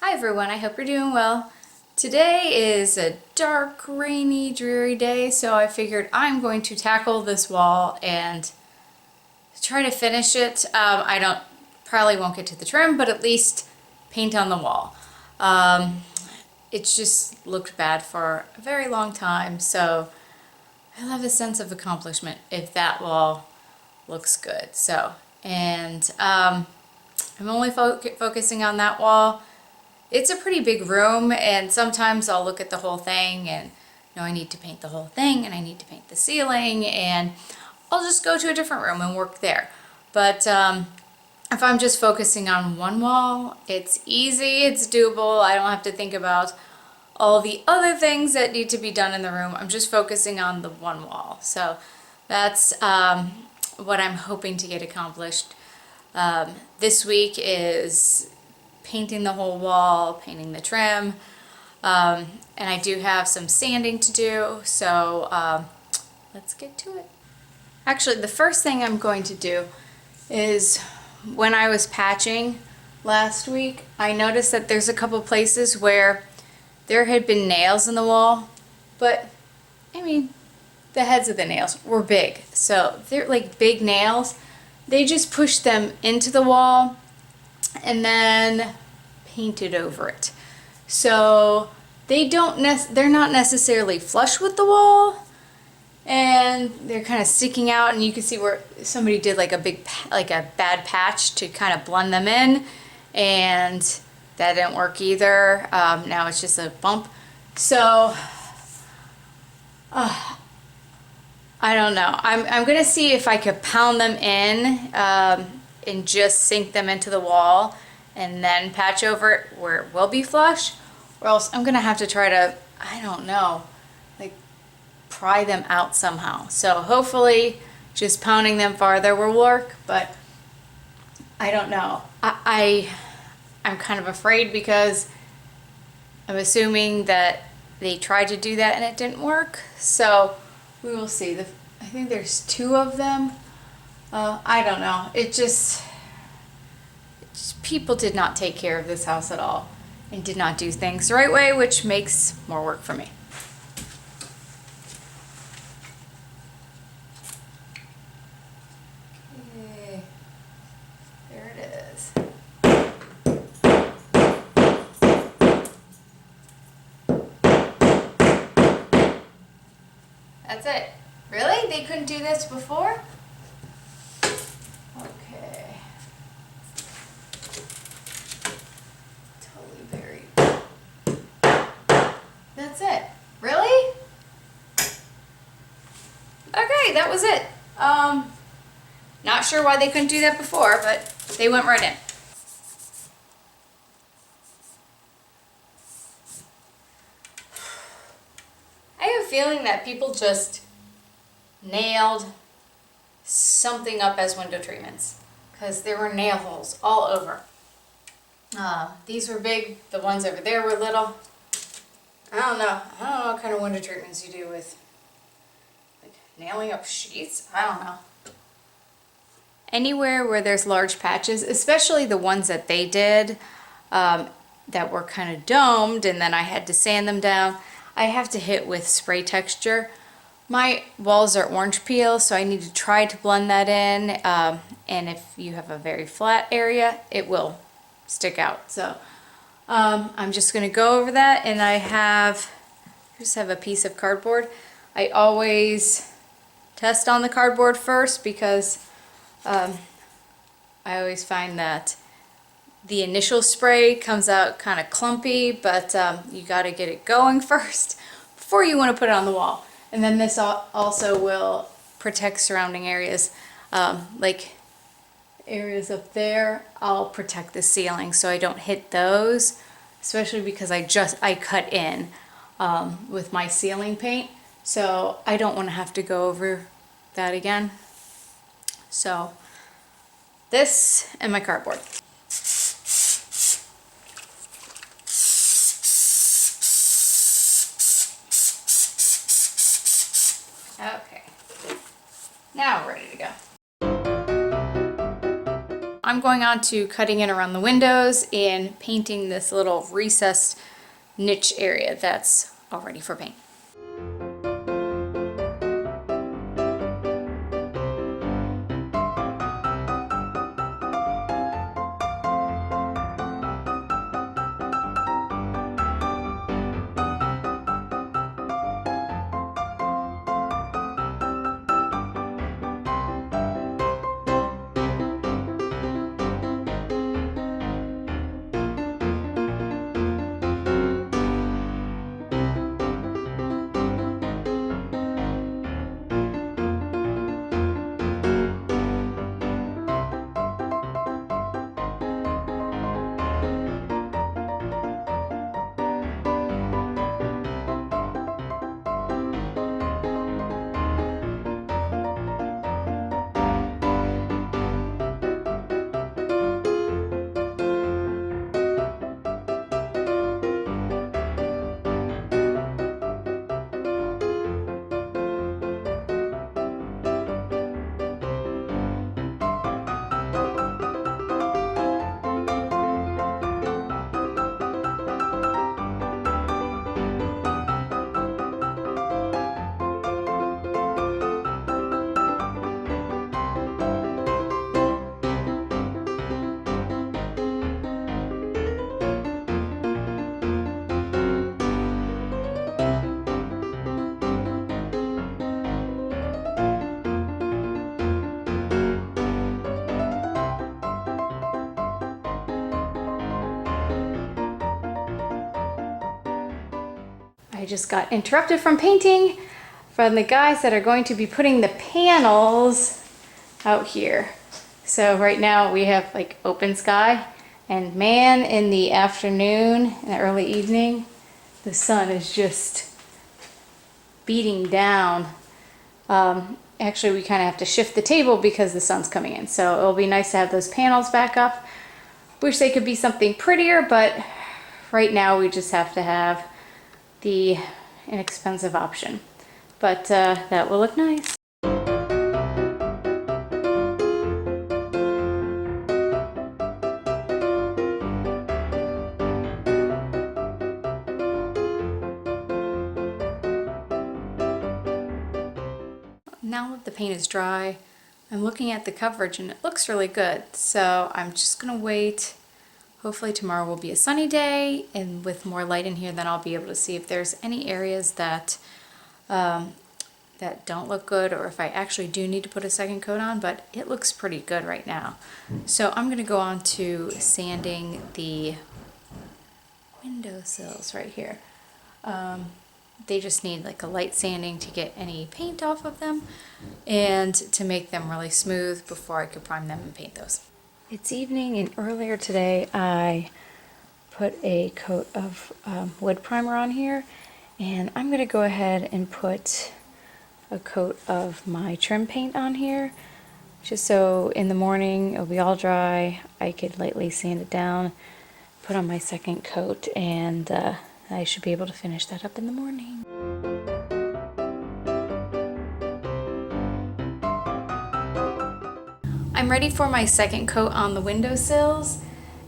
Hi everyone, I hope you're doing well. Today is a dark, rainy, dreary day, so I figured I'm going to tackle this wall and try to finish it. Probably won't get to the trim, but at least paint on the wall. It's just looked bad for a very long time, so I'll have a sense of accomplishment if that wall looks good. I'm only focusing on that wall. It's a pretty big room, and sometimes I'll look at the whole thing and I need to paint the whole thing and I need to paint the ceiling, and I'll just go to a different room and work there. But if I'm just focusing on one wall, it's easy, it's doable. I don't have to think about all the other things that need to be done in the room. I'm just focusing on the one wall. So that's what I'm hoping to get accomplished. This week is painting the whole wall, painting the trim, and I do have some sanding to do, so let's get to it. Actually, the first thing I'm going to do is, when I was patching last week, I noticed that there's a couple places where there had been nails in the wall, but I mean, the heads of the nails were big, so they're like big nails. They just pushed them into the wall and then painted over it. So they're not necessarily flush with the wall, and they're kind of sticking out, and you can see where somebody did like a bad patch to kind of blend them in, and that didn't work either. Now it's just a bump. So I don't know. I'm gonna see if I could pound them in and just sink them into the wall and then patch over it where it will be flush, or else I'm gonna have to try to, I don't know, like pry them out somehow. So hopefully just pounding them farther will work, but I don't know. I'm kind of afraid because I'm assuming that they tried to do that and it didn't work. So we will see. I think there's two of them. I don't know. People did not take care of this house at all and did not do things the right way, which makes more work for me. Okay. There it is. That's it. Really? They couldn't do this before? Okay. Totally buried. That's it. Really? Okay, that was it. Not sure why they couldn't do that before, but they went right in. I have a feeling that people just nailed something up as window treatments, because there were nail holes all over. These were big, the ones over there were little. I don't know what kind of window treatments you do with like nailing up sheets. I don't know. Anywhere where there's large patches, especially the ones that they did that were kind of domed and then I had to sand them down, I have to hit with spray texture. My walls are orange peel, so I need to try to blend that in, and if you have a very flat area, it will stick out. So I'm just going to go over that, and I just have a piece of cardboard. I always test on the cardboard first because I always find that the initial spray comes out kind of clumpy, but you got to get it going first before you want to put it on the wall. And then this also will protect surrounding areas, like areas up there. I'll protect the ceiling so I don't hit those, especially because I cut in with my ceiling paint, so I don't want to have to go over that again. So this and my cardboard. Okay, now we're ready to go. I'm I'm going on to cutting in around the windows and painting this little recessed niche area that's all ready for paint. I just got interrupted from painting from the guys that are going to be putting the panels out here. So right now we have like open sky, and man, in the afternoon and the early evening, the sun is just beating down. Actually, we kind of have to shift the table because the sun's coming in. So it'll be nice to have those panels back up. Wish they could be something prettier, but right now we just have to have the inexpensive option. But that will look nice. Now that the paint is dry, I'm looking at the coverage and it looks really good. So I'm just gonna wait. Hopefully tomorrow will be a sunny day, and with more light in here, then I'll be able to see if there's any areas that that don't look good, or if I actually do need to put a second coat on, but it looks pretty good right now. So I'm gonna go on to sanding the windowsills right here. They just need like a light sanding to get any paint off of them and to make them really smooth before I could prime them and paint those. It's evening, and earlier today I put a coat of wood primer on here, and I'm going to go ahead and put a coat of my trim paint on here, just so in the morning it'll be all dry. I could lightly sand it down, put on my second coat, and I should be able to finish that up in the morning. I'm ready for my second coat on the windowsills,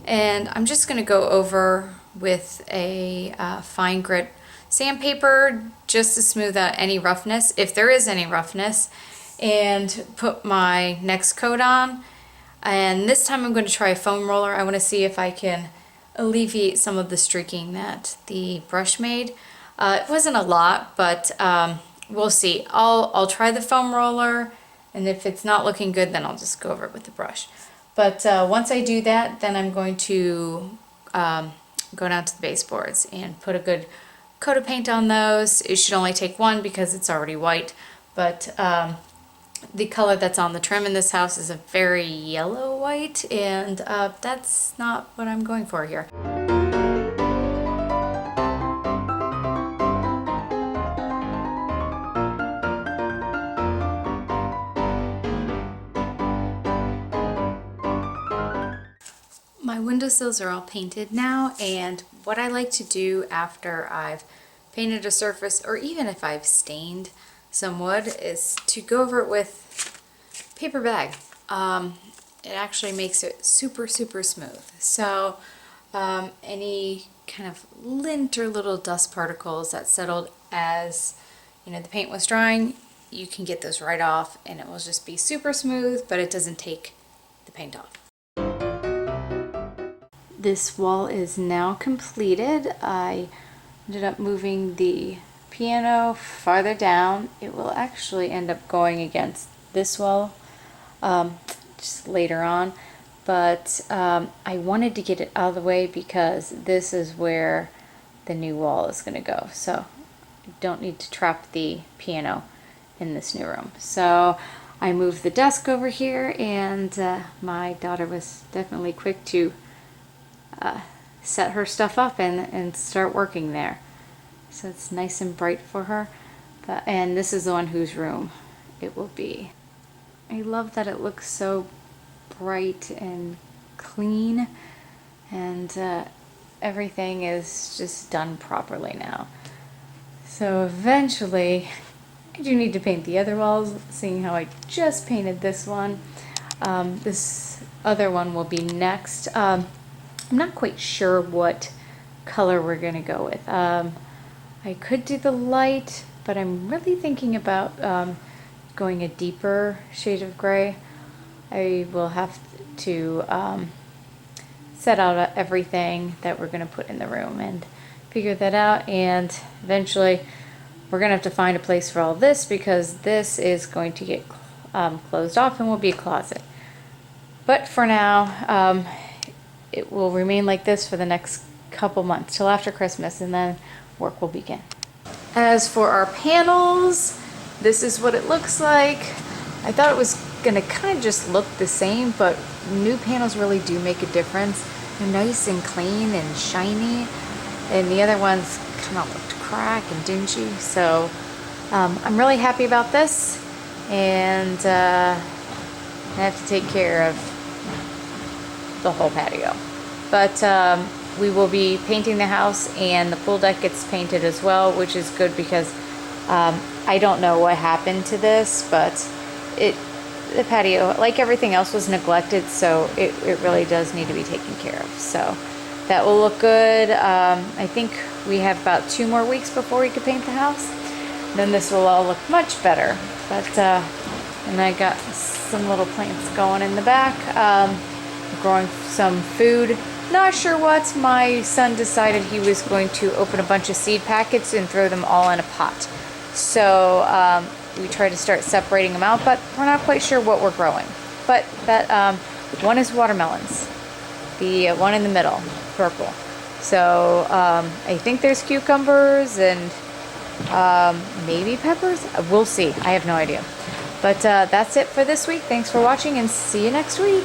and I'm just going to go over with a fine grit sandpaper just to smooth out any roughness, if there is any roughness, and put my next coat on. And this time I'm going to try a foam roller. I want to see if I can alleviate some of the streaking that the brush made. It wasn't a lot, but we'll see. I'll try the foam roller, and if it's not looking good, then I'll just go over it with the brush. But once I do that, then I'm going to go down to the baseboards and put a good coat of paint on those. It should only take one because it's already white, but the color that's on the trim in this house is a very yellow white, and that's not what I'm going for here. My windowsills are all painted now, and what I like to do after I've painted a surface, or even if I've stained some wood, is to go over it with paper bag. it actually makes it super, super smooth. So any kind of lint or little dust particles that settled as, you know, the paint was drying, you can get those right off and it will just be super smooth, but it doesn't take the paint off. This wall is now completed. I ended up moving the piano farther down. It will actually end up going against this wall just later on, but I wanted to get it out of the way because this is where the new wall is going to go, so I don't need to trap the piano in this new room. So I moved the desk over here, and my daughter was definitely quick to set her stuff up and start working there. So it's nice and bright for her. And this is the one whose room it will be. I love that it looks so bright and clean, and everything is just done properly now. So eventually I do need to paint the other walls, seeing how I just painted this one. This other one will be next. I'm not quite sure what color we're gonna go with. I could do the light, but I'm really thinking about going a deeper shade of gray. I will have to set out everything that we're going to put in the room and figure that out, and eventually we're going to have to find a place for all this, because this is going to get closed off and will be a closet. But for now, it will remain like this for the next couple months till after Christmas, and then work will begin. As for our panels, this is what it looks like. I thought it was gonna kind of just look the same, but new panels really do make a difference. They're nice and clean and shiny, and the other ones kind of looked cracked and dingy. So I'm really happy about this, and I have to take care of the whole patio. But we will be painting the house, and the pool deck gets painted as well, which is good because I don't know what happened to this, but the patio, like everything else, was neglected, so it really does need to be taken care of. So that will look good. I think we have about 2 more weeks before we can paint the house. Then this will all look much better. But and I got some little plants going in the back. Growing some food. Not sure what. My son decided he was going to open a bunch of seed packets and throw them all in a pot. So we try to start separating them out, but we're not quite sure what we're growing. But that one is watermelons, the one in the middle, purple. So I think there's cucumbers and maybe peppers. We'll see. I have no idea. But that's it for this week. Thanks for watching, and see you next week.